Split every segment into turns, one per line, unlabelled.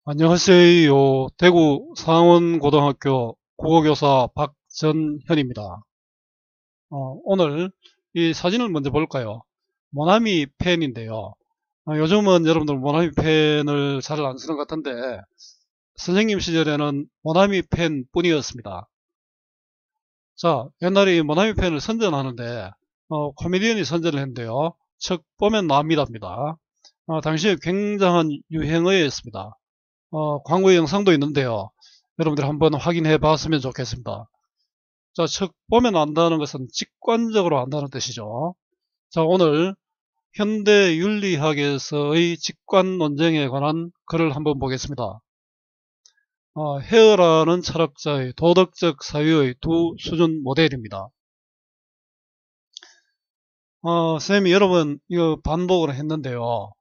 안녕하세요. 대구 상원고등학교 국어교사 박전현입니다. 오늘 이 사진을 먼저 볼까요? 모나미 펜인데요. 요즘은 여러분들 모나미 펜을 잘 안 쓰는 것 같은데 선생님 시절에는 모나미 펜 뿐이었습니다. 자, 옛날에 이 모나미 펜을 선전하는데 코미디언이 선전을 했는데요. 척 보면 납니다입니다. 당시에 굉장한 유행어였습니다. 광고 영상도 있는데요. 여러분들 한번 확인해 봤으면 좋겠습니다. 자, 척 보면 안다는 것은 직관적으로 안다는 뜻이죠. 자, 오늘 현대 윤리학에서의 직관 논쟁에 관한 글을 한번 보겠습니다. 헤어라는 철학자의 도덕적 사유의 두 수준 모델입니다. 쌤이 여러 번 이거 반복을 했는데요.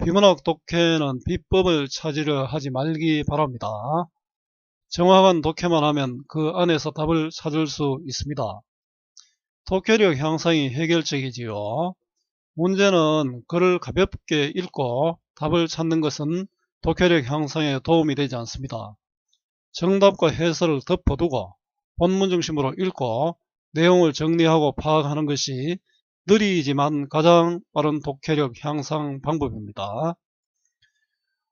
비문학 독해는 비법을 찾으려 하지 말기 바랍니다. 정확한 독해만 하면 그 안에서 답을 찾을 수 있습니다. 독해력 향상이 해결책이지요. 문제는 글을 가볍게 읽고 답을 찾는 것은 독해력 향상에 도움이 되지 않습니다. 정답과 해설을 덮어두고 본문 중심으로 읽고 내용을 정리하고 파악하는 것이 느리지만 가장 빠른 독해력 향상 방법입니다.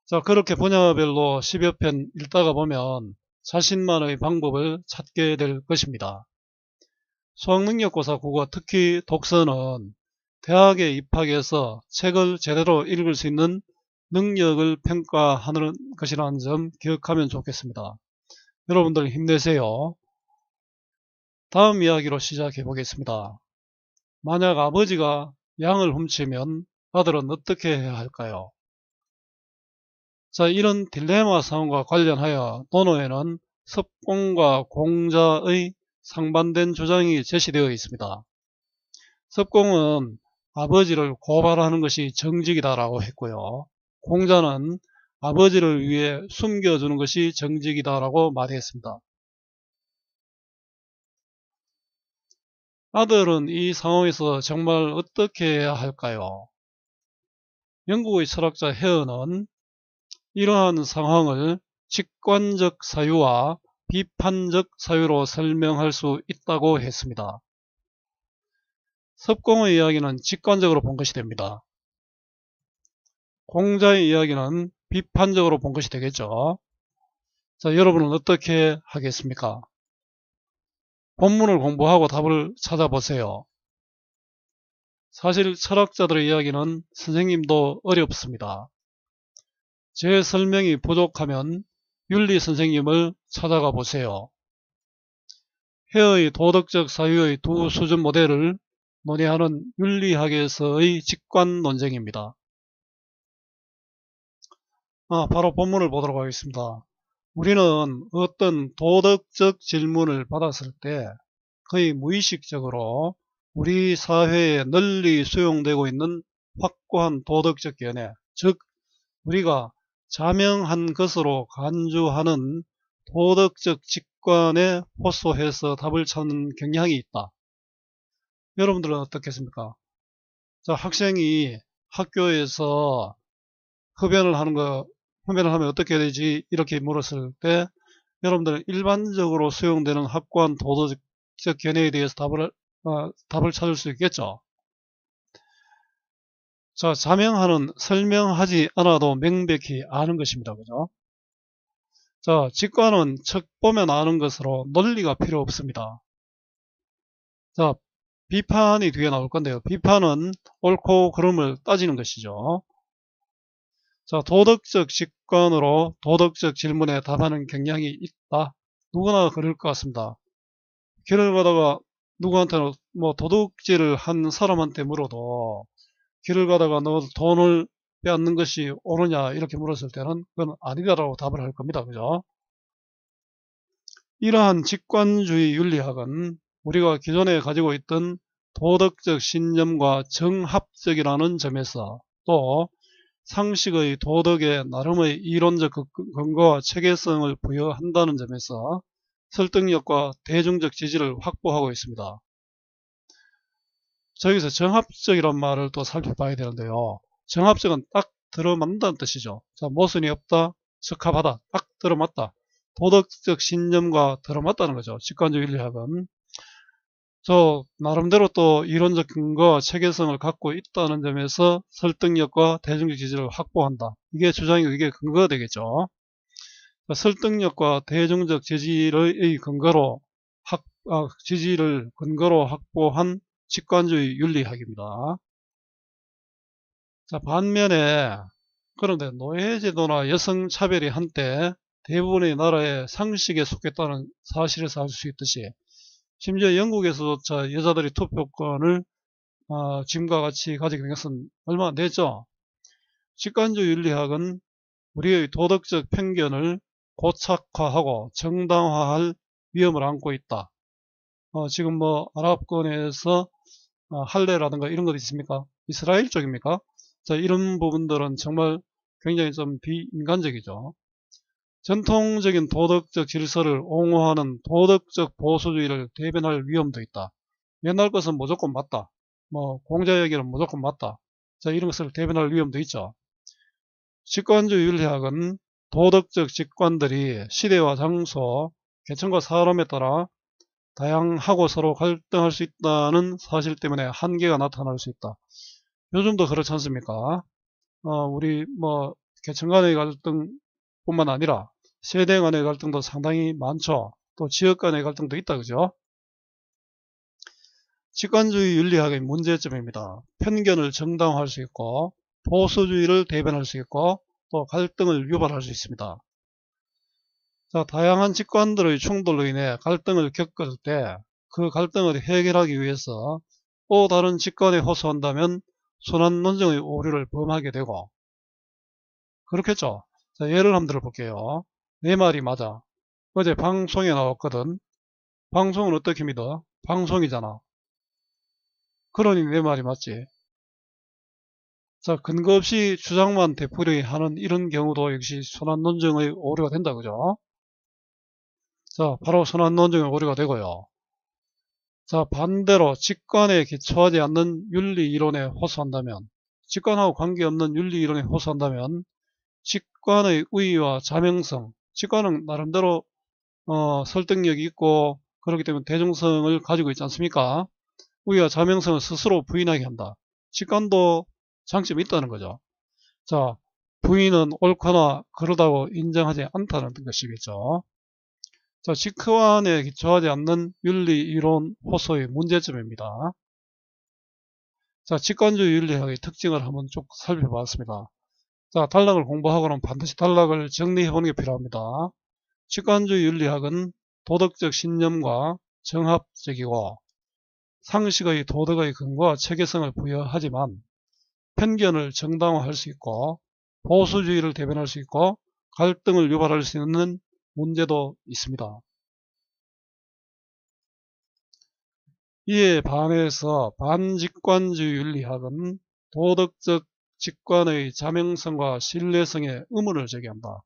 자, 그렇게 분야별로 10여 편 읽다가 보면 자신만의 방법을 찾게 될 것입니다. 수학능력고사 국어, 특히 독서는 대학에 입학해서 책을 제대로 읽을 수 있는 능력을 평가하는 것이라는 점 기억하면 좋겠습니다. 여러분들 힘내세요. 다음 이야기로 시작해 보겠습니다. 만약 아버지가 양을 훔치면 아들은 어떻게 해야 할까요? 자, 이런 딜레마 상황과 관련하여 논어에는 섭공과 공자의 상반된 주장이 제시되어 있습니다. 섭공은 아버지를 고발하는 것이 정직이다라고 했고요. 공자는 아버지를 위해 숨겨주는 것이 정직이다라고 말했습니다. 아들은 이 상황에서 정말 어떻게 해야 할까요? 영국의 철학자 헤어는 이러한 상황을 직관적 사유와 비판적 사유로 설명할 수 있다고 했습니다. 섭공의 이야기는 직관적으로 본 것이 됩니다. 공자의 이야기는 비판적으로 본 것이 되겠죠. 자, 여러분은 어떻게 하겠습니까? 본문을 공부하고 답을 찾아보세요. 사실 철학자들의 이야기는 선생님도 어렵습니다. 제 설명이 부족하면 윤리 선생님을 찾아가 보세요. 헤어의 도덕적 사유의 두 수준 모델을 논의하는 윤리학에서의 직관 논쟁입니다. 바로 본문을 보도록 하겠습니다. 우리는 어떤 도덕적 질문을 받았을 때 거의 무의식적으로 우리 사회에 널리 수용되고 있는 확고한 도덕적 견해, 즉 우리가 자명한 것으로 간주하는 도덕적 직관에 호소해서 답을 찾는 경향이 있다. 여러분들은 어떻겠습니까? 자, 학생이 학교에서 흡연을 하면 어떻게 되지? 이렇게 물었을 때 여러분들은 일반적으로 수용되는 확고한 도덕적 견해에 대해서 답을 찾을 수 있겠죠. 자, 자명하는 설명하지 않아도 명백히 아는 것입니다. 그죠? 자, 직관은 척 보면 아는 것으로 논리가 필요 없습니다. 자, 비판이 뒤에 나올 건데요. 비판은 옳고 그름을 따지는 것이죠. 자, 도덕적 직관으로 도덕적 질문에 답하는 경향이 있다. 누구나 그럴 것 같습니다. 길을 가다가 누구한테는 뭐 도둑질을 한 사람한테 물어도 길을 가다가 너 돈을 빼앗는 것이 옳으냐 이렇게 물었을 때는 그건 아니다라고 답을 할 겁니다. 그죠? 이러한 직관주의 윤리학은 우리가 기존에 가지고 있던 도덕적 신념과 정합적이라는 점에서 또 상식의 도덕의 나름의 이론적 근거와 체계성을 부여한다는 점에서 설득력과 대중적 지지를 확보하고 있습니다. 저기서 정합적이란 말을 또 살펴봐야 되는데요. 정합적은 딱 들어맞는다는 뜻이죠. 자, 모순이 없다, 적합하다, 딱 들어맞다, 도덕적 신념과 들어맞다는 거죠. 직관주의 윤리학은. 나름대로 또 이론적 근거와 체계성을 갖고 있다는 점에서 설득력과 대중적 지지를 확보한다. 이게 주장이고 이게 근거가 되겠죠. 설득력과 대중적 지지의 근거로 지지를 근거로 확보한 직관주의 윤리학입니다. 반면에 그런데 노예제도나 여성차별이 한때 대부분의 나라의 상식에 속했다는 사실에서 알 수 있듯이, 심지어 영국에서조차 여자들이 투표권을 지금과 같이 가지게 된 것은 얼마 안 됐죠. 직관주의 윤리학은 우리의 도덕적 편견을 고착화하고 정당화할 위험을 안고 있다. 지금 뭐 아랍권에서 할례라든가 이런 것 있습니까? 이스라엘 쪽입니까? 이런 부분들은 정말 굉장히 좀 비인간적이죠. 전통적인 도덕적 질서를 옹호하는 도덕적 보수주의를 대변할 위험도 있다. 옛날 것은 무조건 맞다. 공자얘기는 무조건 맞다. 이런 것을 대변할 위험도 있죠. 직관주의 윤리학은 도덕적 직관들이 시대와 장소, 계층과 사람에 따라 다양하고 서로 갈등할 수 있다는 사실 때문에 한계가 나타날 수 있다. 요즘도 그렇지 않습니까? 우리 계층 간의 갈등뿐만 아니라 세대 간의 갈등도 상당히 많죠. 또 지역 간의 갈등도 있다, 그죠? 직관주의 윤리학의 문제점입니다. 편견을 정당화할 수 있고 보수주의를 대변할 수 있고 또 갈등을 유발할 수 있습니다. 다양한 직관들의 충돌로 인해 갈등을 겪을 때 그 갈등을 해결하기 위해서 또 다른 직관에 호소한다면 순환 논증의 오류를 범하게 되고, 그렇겠죠. 예를 한번 들어볼게요. 내 말이 맞아. 어제 방송에 나왔거든. 방송은 어떻게 믿어? 방송이잖아. 그러니 내 말이 맞지. 근거 없이 주장만 되풀이 하는 이런 경우도 역시 순환 논증의 오류가 된다, 그죠? 바로 순환 논증의 오류가 되고요. 반대로 직관에 기초하지 않는 윤리 이론에 호소한다면, 직관하고 관계없는 윤리 이론에 호소한다면 직관의 우위와 자명성, 직관은 나름대로 설득력이 있고 그렇기 때문에 대중성을 가지고 있지 않습니까? 우위와 자명성을 스스로 부인하게 한다. 직관도 장점이 있다는 거죠. 부인은 옳거나 그러다고 인정하지 않다는 것이겠죠. 직관에 기초하지 않는 윤리 이론 호소의 문제점입니다. 직관주의 윤리학의 특징을 한번 쭉 살펴봤습니다. 단락을 공부하고는 반드시 단락을 정리해보는 게 필요합니다. 직관주의 윤리학은 도덕적 신념과 정합적이고 상식의 도덕의 근거와 체계성을 부여하지만 편견을 정당화할 수 있고 보수주의를 대변할 수 있고 갈등을 유발할 수 있는 문제도 있습니다. 이에 반해서 반직관주의 윤리학은 도덕적 직관의 자명성과 신뢰성에 의문을 제기한다.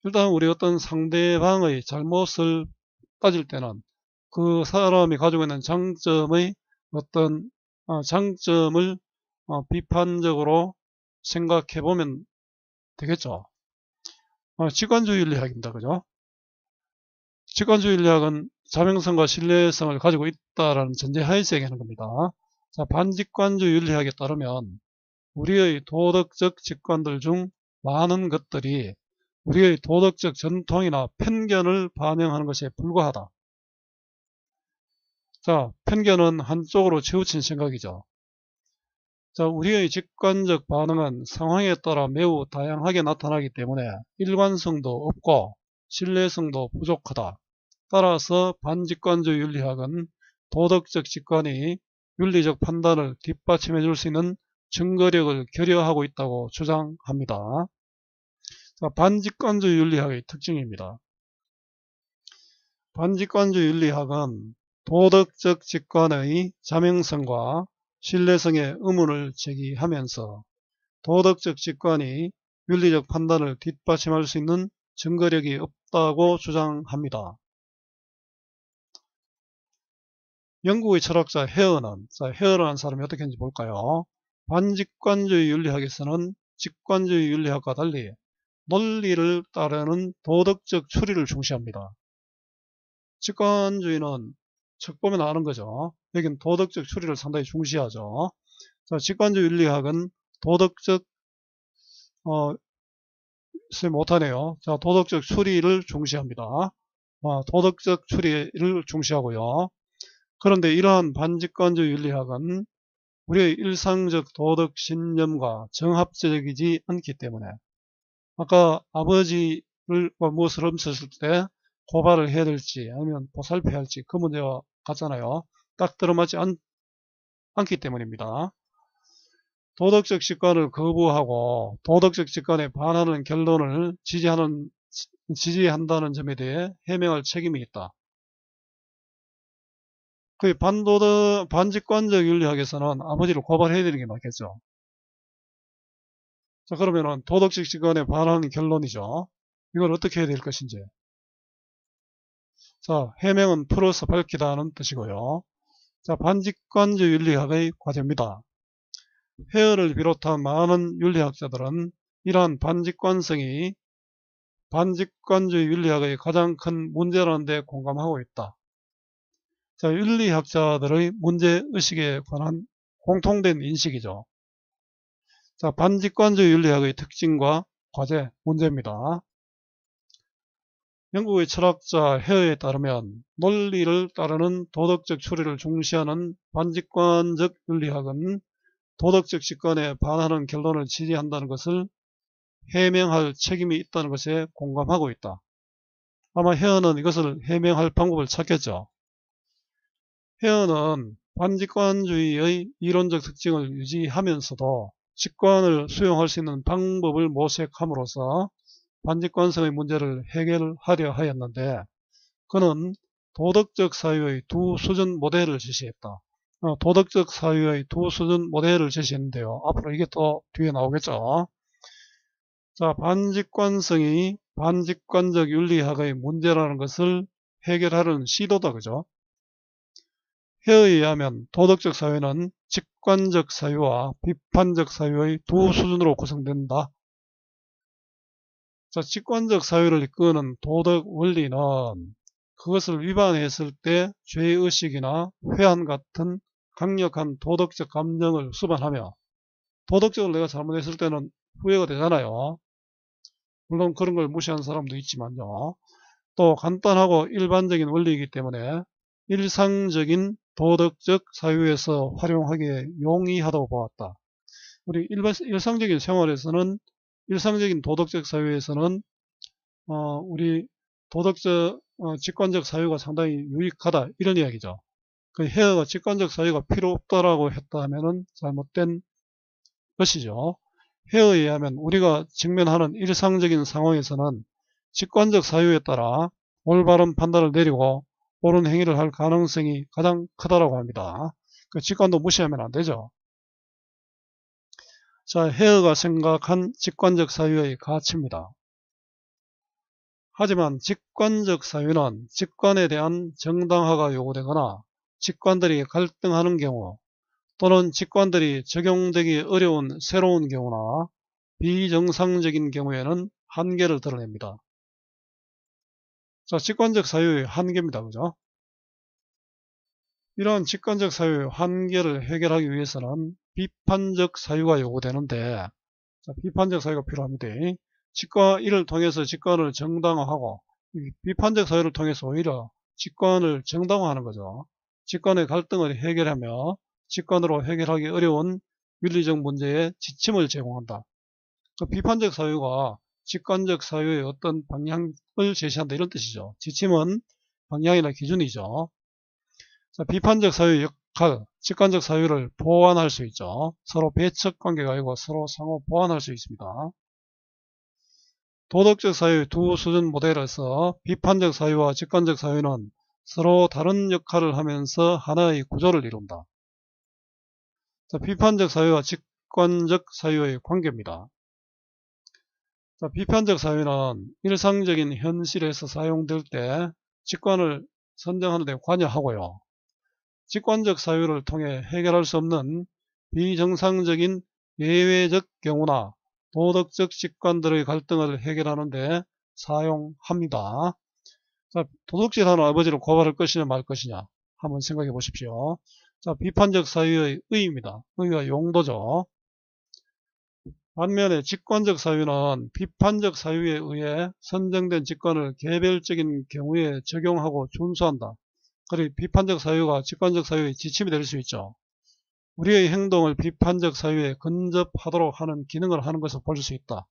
일단 우리 어떤 상대방의 잘못을 따질 때는 그 사람이 가지고 있는 장점의 어떤 장점을 비판적으로 생각해 보면 되겠죠. 직관주의 윤리학입니다. 그죠? 직관주의 윤리학은 자명성과 신뢰성을 가지고 있다라는 전제하에서 얘기하는 겁니다. 반직관주의 윤리학에 따르면 우리의 도덕적 직관들 중 많은 것들이 우리의 도덕적 전통이나 편견을 반영하는 것에 불과하다. 편견은 한쪽으로 치우친 생각이죠. 우리의 직관적 반응은 상황에 따라 매우 다양하게 나타나기 때문에 일관성도 없고 신뢰성도 부족하다. 따라서 반직관주의 윤리학은 도덕적 직관이 윤리적 판단을 뒷받침해 줄 수 있는 증거력을 결여하고 있다고 주장합니다. 반직관주의 윤리학의 특징입니다. 반직관주의 윤리학은 도덕적 직관의 자명성과 신뢰성에 의문을 제기하면서 도덕적 직관이 윤리적 판단을 뒷받침할 수 있는 증거력이 없다고 주장합니다. 영국의 철학자 헤어라는 사람이 어떻게 했는지 볼까요? 반직관주의 윤리학에서는 직관주의 윤리학과 달리 논리를 따르는 도덕적 추리를 중시합니다. 직관주의는 책 보면 아는 거죠. 여기는 도덕적 추리를 상당히 중시하죠. 자, 직관주의 윤리학은 도덕적 못하네요. 자, 도덕적 추리를 중시합니다. 도덕적 추리를 중시하고요. 그런데 이러한 반직관주의 윤리학은 우리의 일상적 도덕 신념과 정합적이지 않기 때문에 아까 아버지를 무엇을 훔쳤을 때 고발을 해야 될지 아니면 보살펴야 할지 그 문제와 같잖아요. 딱 들어맞지 않기 때문입니다. 도덕적 직관을 거부하고 도덕적 직관에 반하는 결론을 지지한다는 점에 대해 해명할 책임이 있다. 그 반직관적 윤리학에서는 아버지를 고발해야 되는 게 맞겠죠. 자, 그러면은 도덕적 직관에 반하는 결론이죠. 이걸 어떻게 해야 될 것인지. 자, 해명은 풀어서 밝히다는 뜻이고요. 자, 반직관적 윤리학의 과제입니다. 헤어를 비롯한 많은 윤리학자들은 이러한 반직관성이 반직관주의 윤리학의 가장 큰 문제라는 데 공감하고 있다. 자, 윤리학자들의 문제의식에 관한 공통된 인식이죠. 자, 반직관주의 윤리학의 특징과 과제, 문제입니다. 영국의 철학자 헤어에 따르면 논리를 따르는 도덕적 추리를 중시하는 반직관적 윤리학은 도덕적 직관에 반하는 결론을 지지한다는 것을 해명할 책임이 있다는 것에 공감하고 있다. 아마 헤어는 이것을 해명할 방법을 찾겠죠. 헤어는 반직관주의의 이론적 특징을 유지하면서도 직관을 수용할 수 있는 방법을 모색함으로써 반직관성의 문제를 해결하려 하였는데 그는 도덕적 사유의 두 수준 모델을 제시했다. 도덕적 사유의 두 수준 모델을 제시했는데요. 앞으로 이게 또 뒤에 나오겠죠. 자, 반직관성이 반직관적 윤리학의 문제라는 것을 해결하려는 시도다. 그죠? 헤어에 의하면 도덕적 사유는 직관적 사유와 비판적 사유의 두 수준으로 구성된다. 자, 직관적 사유를 이끄는 도덕 원리는 그것을 위반했을 때 죄의식이나 회한 같은 강력한 도덕적 감정을 수반하며 도덕적으로 내가 잘못했을 때는 후회가 되잖아요. 물론 그런 걸 무시하는 사람도 있지만요. 또 간단하고 일반적인 원리이기 때문에 일상적인 도덕적 사유에서 활용하기에 용이하다고 보았다. 우리 일상적인 생활에서는 일상적인 도덕적 사유에서는 우리 도덕적 직관적 사유가 상당히 유익하다 이런 이야기죠. 그 헤어가 직관적 사유가 필요 없다라고 했다면은 잘못된 것이죠. 헤어에 의하면 우리가 직면하는 일상적인 상황에서는 직관적 사유에 따라 올바른 판단을 내리고 옳은 행위를 할 가능성이 가장 크다라고 합니다. 그 직관도 무시하면 안 되죠. 자, 헤어가 생각한 직관적 사유의 가치입니다. 하지만 직관적 사유는 직관에 대한 정당화가 요구되거나 직관들이 갈등하는 경우 또는 직관들이 적용되기 어려운 새로운 경우나 비정상적인 경우에는 한계를 드러냅니다. 자, 직관적 사유의 한계입니다. 그죠? 이러한 직관적 사유의 한계를 해결하기 위해서는 비판적 사유가 요구되는데 자, 비판적 사유가 필요합니다. 이를 통해서 직관을 정당화하고 비판적 사유를 통해서 오히려 직관을 정당화하는 거죠. 직관의 갈등을 해결하며 직관으로 해결하기 어려운 윤리적 문제에 지침을 제공한다. 그 비판적 사유가 직관적 사유의 어떤 방향을 제시한다 이런 뜻이죠. 지침은 방향이나 기준이죠. 자, 비판적 사유의 역할, 직관적 사유를 보완할 수 있죠. 서로 배척 관계가 아니고 서로 상호 보완할 수 있습니다. 도덕적 사유의 두 수준 모델에서 비판적 사유와 직관적 사유는 서로 다른 역할을 하면서 하나의 구조를 이룬다. 자, 비판적 사유와 직관적 사유의 관계입니다. 자, 비판적 사유는 일상적인 현실에서 사용될 때 직관을 선정하는 데 관여하고요. 직관적 사유를 통해 해결할 수 없는 비정상적인 예외적 경우나 도덕적 직관들의 갈등을 해결하는 데 사용합니다. 자, 도둑질하는 아버지를 고발할 것이냐 말 것이냐 한번 생각해 보십시오. 자, 비판적 사유의 의의입니다. 의의가 용도죠. 반면에 직관적 사유는 비판적 사유에 의해 선정된 직관을 개별적인 경우에 적용하고 준수한다. 그리고 비판적 사유가 직관적 사유의 지침이 될 수 있죠. 우리의 행동을 비판적 사유에 근접하도록 하는 기능을 하는 것을 볼 수 있다.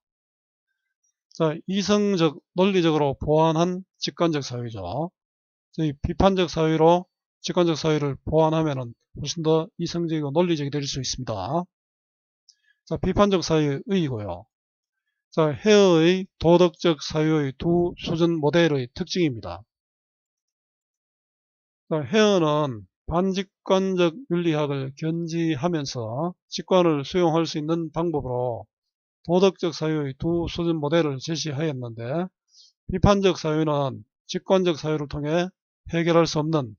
자, 이성적, 논리적으로 보완한 직관적 사유죠. 이 비판적 사유로 직관적 사유를 보완하면 훨씬 더 이성적이고 논리적이 될 수 있습니다. 자, 비판적 사유의 의의고요. 자, 헤어의 도덕적 사유의 두 수준 모델의 특징입니다. 자, 헤어는 반직관적 윤리학을 견지하면서 직관을 수용할 수 있는 방법으로 도덕적 사유의 두 수준 모델을 제시하였는데, 비판적 사유는 직관적 사유를 통해 해결할 수 없는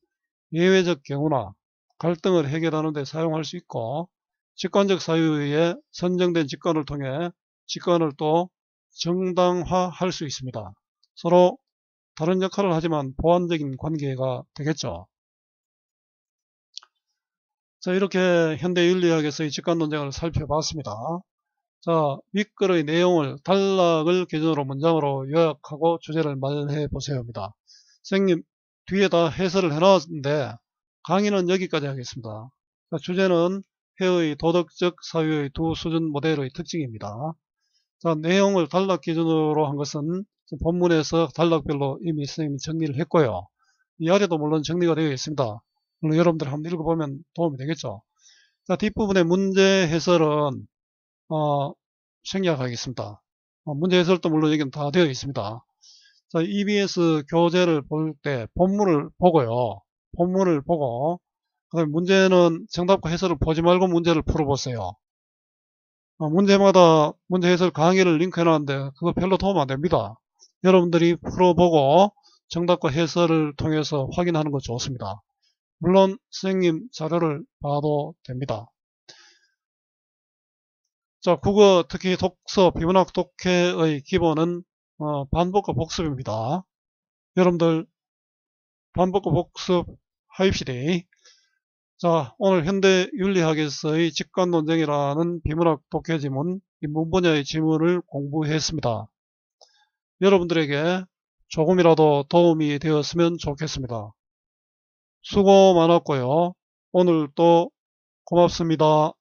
예외적 경우나 갈등을 해결하는 데 사용할 수 있고, 직관적 사유에 선정된 직관을 통해 직관을 또 정당화할 수 있습니다. 서로 다른 역할을 하지만 보완적인 관계가 되겠죠. 자, 이렇게 현대윤리학에서의 직관 논쟁을 살펴봤습니다. 자, 윗글의 내용을 단락을 기준으로 문장으로 요약하고 주제를 말해 보세요입니다. 선생님, 뒤에다 해설을 해놨는데 강의는 여기까지 하겠습니다. 자, 주제는 헤어의 도덕적 사유의 두 수준 모델의 특징입니다. 자, 내용을 단락 기준으로 한 것은 본문에서 단락별로 이미 선생님이 정리를 했고요. 이 아래도 물론 정리가 되어 있습니다. 물론 여러분들 한번 읽어보면 도움이 되겠죠. 자, 뒷부분의 문제 해설은 생략하겠습니다. 문제 해설도 물론 여기는 다 되어 있습니다. 자, EBS 교재를 볼 때 본문을 보고요. 본문을 보고 그다음에 문제는 정답과 해설을 보지 말고 문제를 풀어보세요. 문제마다 문제 해설 강의를 링크해 놨는데 그거 별로 도움 안 됩니다. 여러분들이 풀어보고 정답과 해설을 통해서 확인하는 거 좋습니다. 물론 선생님 자료를 봐도 됩니다. 자, 국어 특히 독서 비문학 독해의 기본은 반복과 복습입니다. 여러분들 반복과 복습 하입시디. 자, 오늘 현대윤리학에서의 직관논쟁이라는 비문학 독해 지문, 인문 분야의 지문을 공부했습니다. 여러분들에게 조금이라도 도움이 되었으면 좋겠습니다. 수고 많았고요. 오늘 또 고맙습니다.